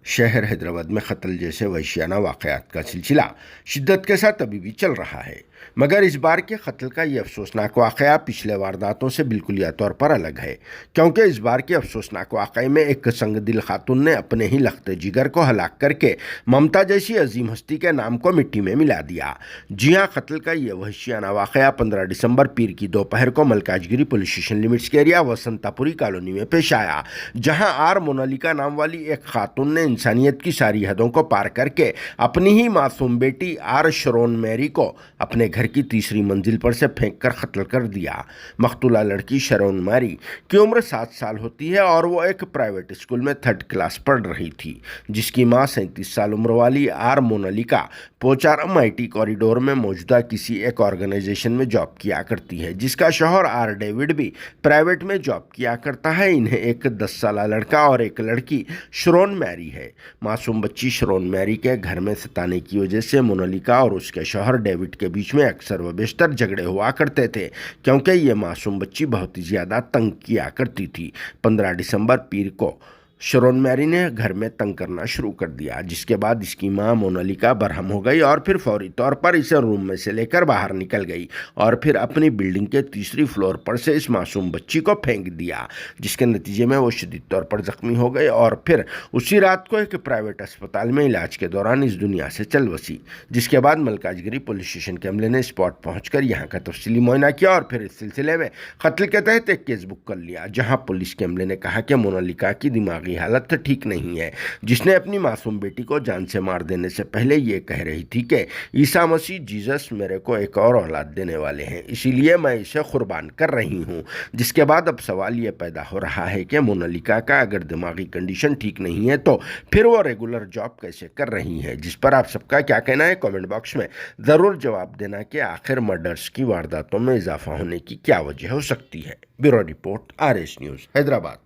शहर हैदराबाद में कत्ल जैसे वहशियाना वाक़यात का सिलसिला शिद्दत के साथ अभी भी चल रहा है, मगर इस बार के कत्ल का ये अफसोसनाक वाक़या पिछले वारदातों से बिल्कुलिया तौर पर अलग है, क्योंकि इस बार के अफसोसनाक वाक़े में एक संगदिल खातून ने अपने ही लख्ते जिगर को हलाक करके ममता जैसी अजीम हस्ती के नाम को मिट्टी में मिला दिया। जी हाँ, कत्ल का ये वहशियाना वाक़या 15 दिसंबर पीर की दोपहर को मलकाजगिरी पुलिस स्टेशन लिमिट्स के एरिया वसंतापुरी कॉलोनी में पेश आया, जहाँ आर मोनालिका नाम वाली एक खातून ने इंसानियत की सारी हदों को पार करके अपनी ही मासूम बेटी आर शरोन मैरी को अपने घर की तीसरी मंजिल पर से फेंक कर कत्ल कर दिया। मकतूला लड़की शरोन मैरी की उम्र 7 साल होती है और वो एक प्राइवेट स्कूल में 3rd क्लास पढ़ रही थी, जिसकी मां 37 साल उम्र वाली are Monalika Pocharam IT corridor में मौजूदा किसी एक ऑर्गेनाइजेशन में जॉब किया करती है, जिसका शौहर आर डेविड भी प्राइवेट में जॉब किया करता है। इन्हें एक 10 साल लड़का और एक लड़की शरोन मैरी है। मासूम बच्ची शरोन मैरी के घर में सताने की वजह से मोनालिका और उसके शौहर डेविड के बीच में अक्सर व बेशतर झगड़े हुआ करते थे, क्योंकि ये मासूम बच्ची बहुत ही ज़्यादा तंग किया करती थी। 15 दिसंबर पीर को शरोन मैरी ने घर में तंग करना शुरू कर दिया, जिसके बाद इसकी मां मोनालिका बरहम हो गई और फिर फौरी तौर पर इसे रूम में से लेकर बाहर निकल गई और फिर अपनी बिल्डिंग के तीसरी फ्लोर पर से इस मासूम बच्ची को फेंक दिया, जिसके नतीजे में वो शदीद तौर पर जख्मी हो गए और फिर उसी रात को एक प्राइवेट अस्पताल में इलाज के दौरान इस दुनिया से चल बसी। जिसके बाद मलकाजगिरी पुलिस स्टेशन के अमले ने स्पॉट पहुंचकर यहाँ का तफसीली मुआयना किया और फिर इस सिलसिले में कत्ल के तहत एक केस बुक कर लिया, जहाँ पुलिस के अमले ने कहा कि मोनालिका की दिमागी हालत ठीक नहीं है, जिसने अपनी मासूम बेटी को जान से मार देने से पहले ये कह रही थी कि ईसा मसीह जीसस मेरे को एक और औलाद देने वाले हैं, इसीलिए मैं इसे कुर्बान कर रही हूँ। जिसके बाद अब सवाल ये पैदा हो रहा है कि मोनालिका का अगर दिमागी कंडीशन ठीक नहीं है तो फिर वो रेगुलर जॉब कैसे कर रही है, जिस पर आप सबका क्या कहना है कमेंट बॉक्स में ज़रूर जवाब देना कि आखिर मर्डर्स की वारदातों में इजाफा होने की क्या वजह हो सकती है। Bureau report RS news Hyderabad.